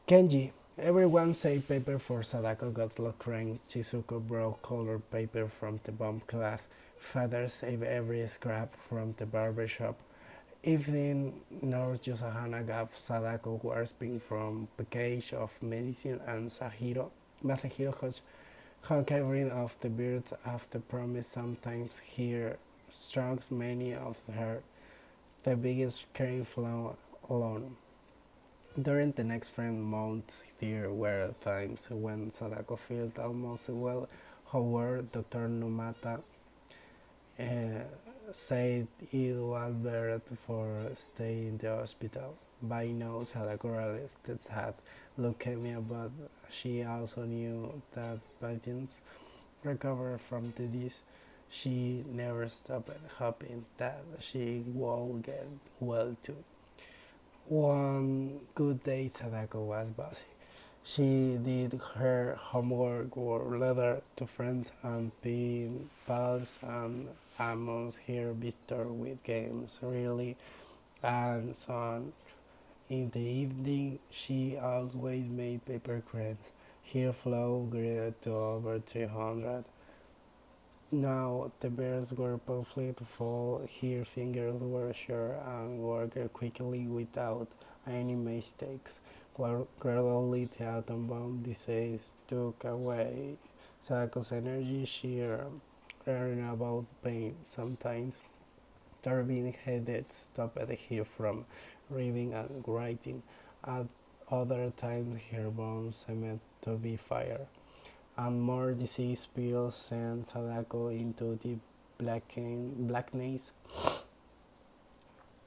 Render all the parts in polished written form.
Kenji. Everyone say paper for Sadako got crank. Chizuko brought colored paper from the bomb class. Father saved every scrap from the barber shop. Evening, Nurse Yosahana gave Sadako warping from package of medicine and Masahiro covering of the birds after promise sometimes here strokes many of her the biggest caring flow alone. During the next few months there were times when Sadako felt almost well. However, Dr. Numata uh, said it was better for stay in the hospital. By now, Sadako realized had leukemia, but she also knew that patients recover from the disease. She never stopped hoping that she would get well too. One good day, Sadako was busy. She did her homework, wrote letters to friends, and pen pals, and amongst her visitor with games, really, and songs. In the evening, she always made paper crayons. Her flow grew to over 300. Now the bears were perfectly full, her fingers were sure and worked quickly without any mistakes. Gradually the atom bomb disease took away Sadako's energy. She learned about pain. Sometimes turbine headaches stopped her from reading and writing. At other times her bones seemed to be fire and more disease pills sent Sadako into the blackness.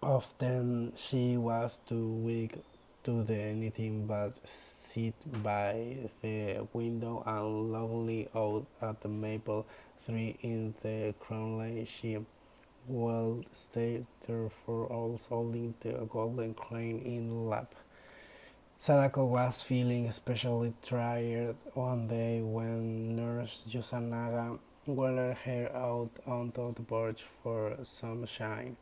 Often she was too weak to do anything but sit by the window and loudly out at the maple tree in the crown lane. She will stay there for hours holding the golden crane in lap. Sadako was feeling especially tired one day when Nurse Yusanaga wheeled her out onto the porch for some shine.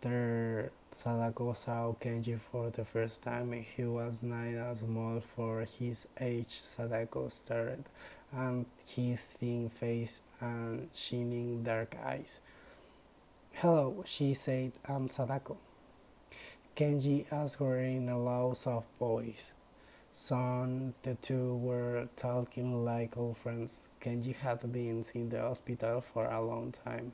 There, Sadako saw Kenji for the first time. He was not small for his age. Sadako stared at his thin face and shining dark eyes. "Hello," she said, "I'm Sadako." Kenji asked her in a low, soft voice. Soon the two were talking like old friends. Kenji had been in the hospital for a long time,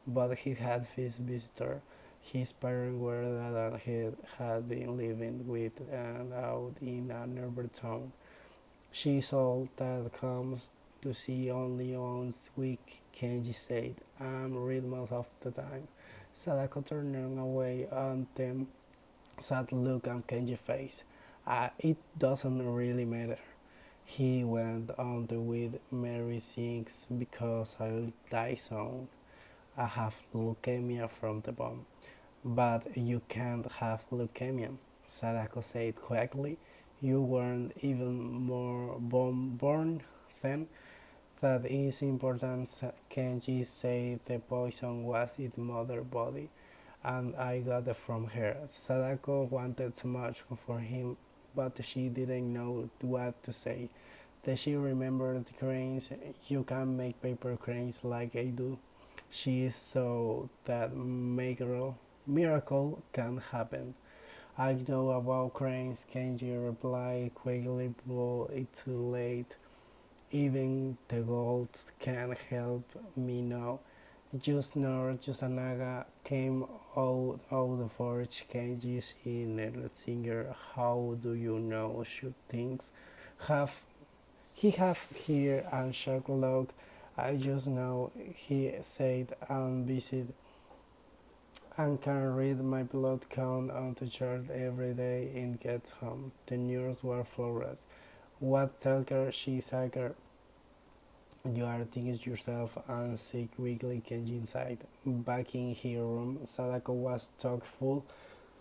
but he had his visitor. His parents were dead and he had been living with and out in another town. She saw that comes to see only once a week, Kenji said. I'm read most of the time. Sadako turned away and then sad look on Kenji's face. It doesn't really matter. He went on to with Mary sings because I'll die soon. I have leukemia from the bomb. But you can't have leukemia, Sadako said quickly. You weren't even more born then. That is important, Kenji said. The poison was in mother body and I got it from her. Sadako wanted so much for him, but she didn't know what to say. Then she remembered the cranes. You can make paper cranes like I do. She saw that miracle can happen. I know about cranes, Kenji replied quickly, but it's too late. Even the gold can't help me now. Just now, Yusanaga came out of the forge. Kenji's in a singer. How do you know? Should things have he have here and Sherlock? I just know, he said, and visit and can read my blood count on the chart every day and get home. The news were flawless. What talker she sacker? You are thinking yourself and sick weakly Kenji inside. Back in her room, Sadako was thoughtful.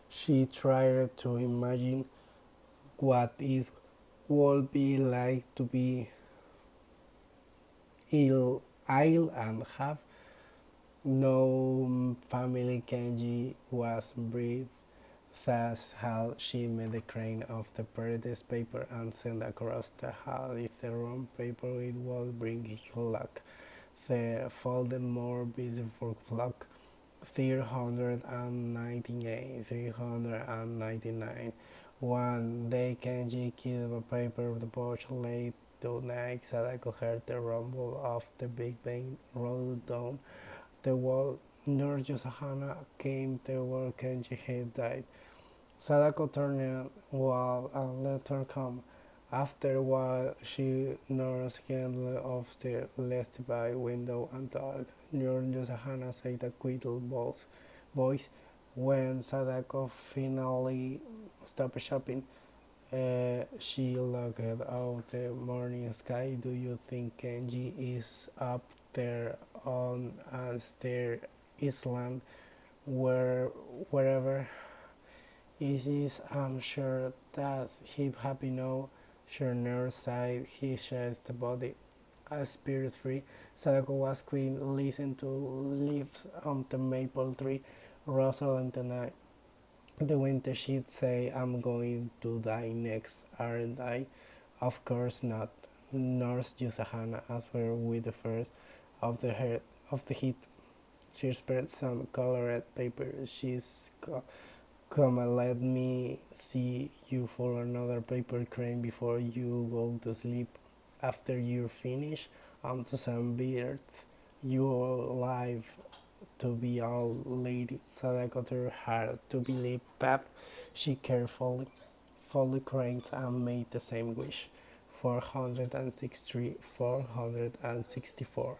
She tried to imagine what it would be like to be ill and have no family. Kenji was breathed That's how she made the crane of the paradise paper and sent across the hall. If the wrong paper it will bring luck. The folded more beautiful flock. 398, 399. One day Kenji killed a paper of the porch late tonight. Sadako heard the rumble of the Big Bang rolled down the wall. Nurse Yosahana came toward Kenji had died. Sadako turned wall and let her come. After a while, she nursed candle of the left by window and dark. Nurse Yosahana said a quiet voice. When Sadako finally stopped shopping, she looked out the morning sky. Do you think Kenji is up there on a stair island wherever it is? I'm sure that he happy now. Sure nurse sighed. He shares the body. A spirit free. Sadako was queen. Listen to leaves on the maple tree. Rosalind and I. The winter she'd say, I'm going to die next, aren't I? Of course not. Nurse Yusahana answered with the first of the heat. She spread some colored paper. Come and let me see you for another paper crane before you go to sleep. After you finish, onto some beards. You're alive to be all lady. Sadako threw hard to believe that she carefully folded cranes and made the same wish. 463, 464.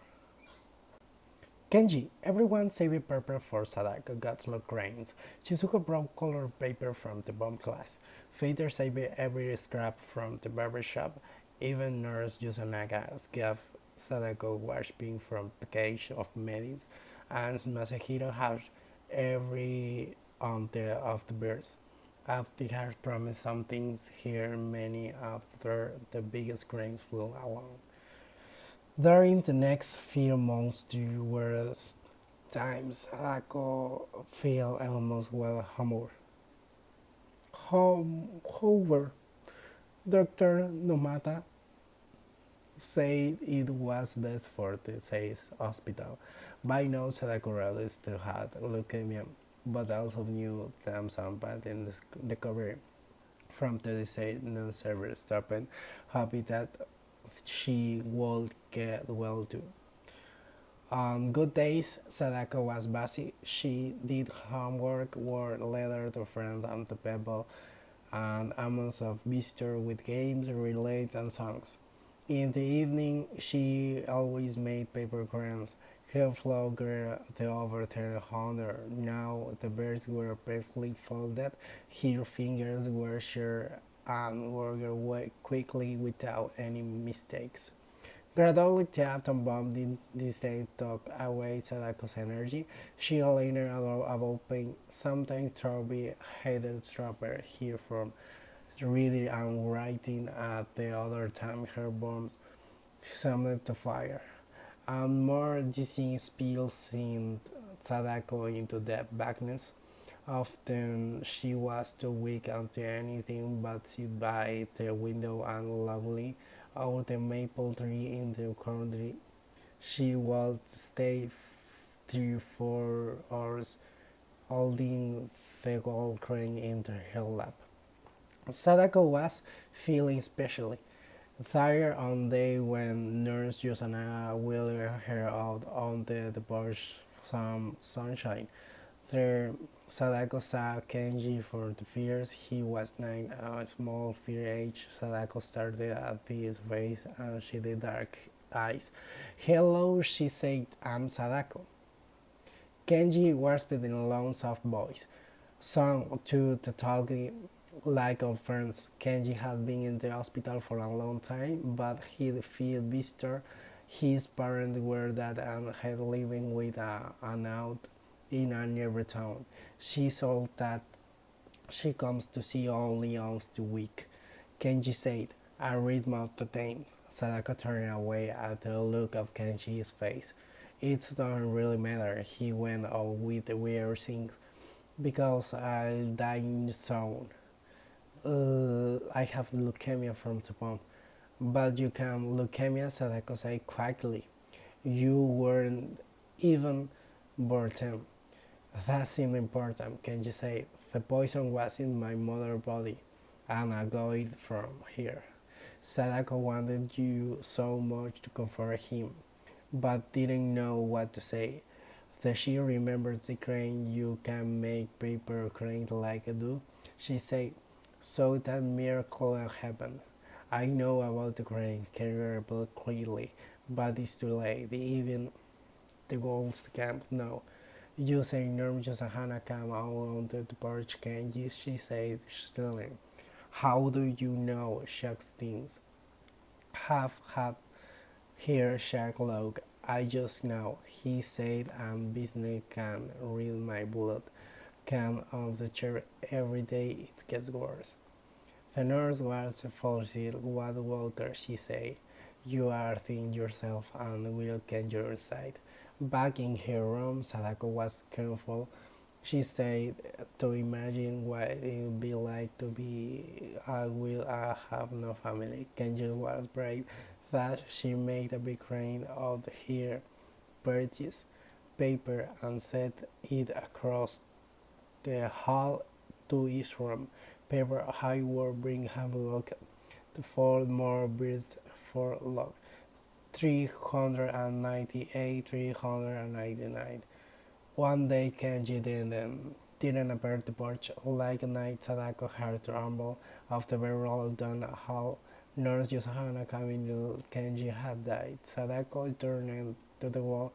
Kenji, everyone saved paper for Sadako Godslot cranes. Shizuka brought colored paper from the bomb class. Fader saved every scrap from the barber shop. Even Nurse Yusanaga gave Sadako wash pink from package of medicines, and Masahiro had every on the of the birds. After has promised some things here, many after the biggest cranes flew along. During the next few months, there were times Sadako felt almost well humble. However, Dr. Nomata said it was best for the Seis hospital. By now, Sadako really still had leukemia, but also knew that some bad in the recovery from the disease no server stopped, happy that she would get well too. On good days, Sadako was busy. She did homework, wrote letters to friends and to people, and amounts of visitors with games, relays, and songs. In the evening, she always made paper crayons. Her flow grew to over 300. Now the birds were perfectly folded. Her fingers were sure and worked quickly without any mistakes. Gradually, the atom bomb did took away Sadako's energy. She later about pain. Sometimes Toby hated Strawberry here from reading and writing at the other time her bombs summoned to fire. And more dizzying spills sent Sadako into the blackness. Often she was too weak to do anything but sit by the window and lovely out the maple tree in the country. She would stay 3 4 hours holding the gold crane in her lap. Sadako was feeling especially tired on the day when Nurse Yosanaga wheeled her out on the porch some sunshine. There, Sadako saw Kenji for the fears. He was 9, a small fear age. Sadako started at his face and she did dark eyes. Hello, she said, I'm Sadako. Kenji whispered in a low, soft voice. Song to the talking like of friends. Kenji had been in the hospital for a long time, but he felt visitor. His parents were dead and had living with an aunt in a nearby town. She saw that she comes to see only once a week. Kenji said, I read most of the things. Sadako turned away at the look of Kenji's face. It doesn't really matter. He went on with the weird things. because I'll die soon. I have leukemia from the bomb. But you can leukemia, Sadako said quickly. You weren't even born. That seemed important, Kenji said. The poison was in my mother's body, and I got it from here. Sadako wanted you so much to comfort him, but didn't know what to say. Then she remembered the crane you can make paper crane like I do. She said, so that miracle happened. I know about the crane carrier clearly, but it's too late. Even the wolves can't know. You say Norm Josahana come out onto the porch, can you? She said, stealing. How do you know sharks things? Have had here shark log. I just know. He said and business can read my blood. Can on the chair every day it gets worse. The nurse was forced what Walker, she said. You are thin yourself and will get your side. Back in her room, Sadako was careful. She said to imagine what it would be like to be I have no family. Kenji was brave that she made a big rain of her purchase paper and set it across the hall to each room. Paper high were bring hemlock to 4 more birds for luck. 398, 399. One day Kenji didn't appear at the porch. Like a night, Sadako heard the rumble of the barrel down a hall. Nurse Yoshana coming to Kenji had died. Sadako turned to the wall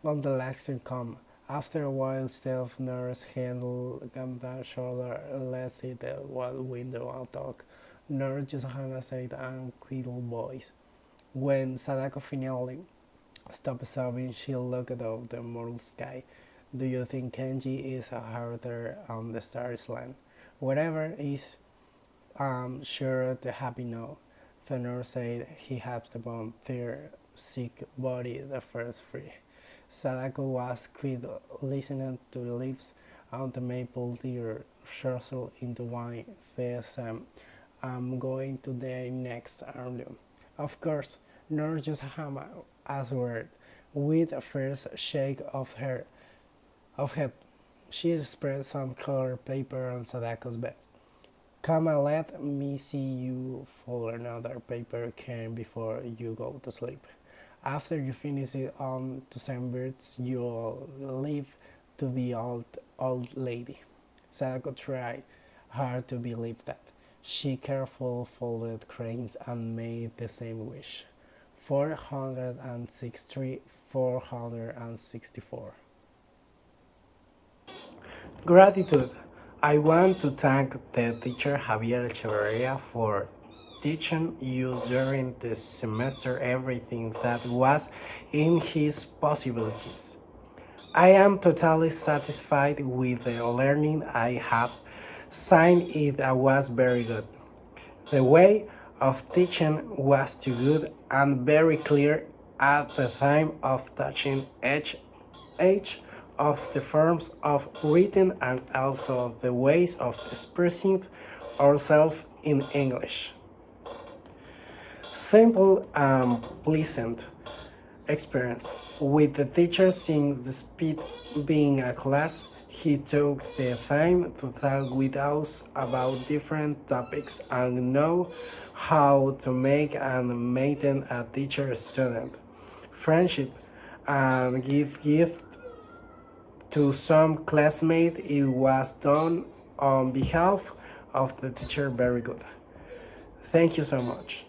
on the legs to come. After a while, staff nurse handled Gamda's shoulder, let's hit the window and talk. Nurse Yoshana said in quieter voice. When Sadako finally stopped sobbing, she looked up the mortal sky. Do you think Kenji is harder on the stars land? Whatever is, I'm sure the happy now. The nurse said he has the bomb their sick body the first free. Sadako was quiet, listening to the leaves on the maple deer shrill into wine. Says, I'm going to the next arm. Of course, Nurse Johanna answered with a first shake of head. She spread some colored paper on Sadako's bed. Come and let me see you fold another paper can before you go to sleep. After you finish it on to some birds, you'll live to be old lady. Sadako tried hard to believe that. She carefully folded cranes and made the same wish. 463, 464. Gratitude. I want to thank the teacher Javier Echeverria for teaching you during the semester everything that was in his possibilities. I am totally satisfied with the learning I have. Signed it was very good. The way of teaching was too good and very clear at the time of touching each of the forms of written and also the ways of expressing ourselves in English. Simple and pleasant experience. With the teacher since the speed being a class, he took the time to talk with us about different topics and know how to make and maintain a teacher-student friendship and give gift to some classmates. It was done on behalf of the teacher very good. Thank you so much.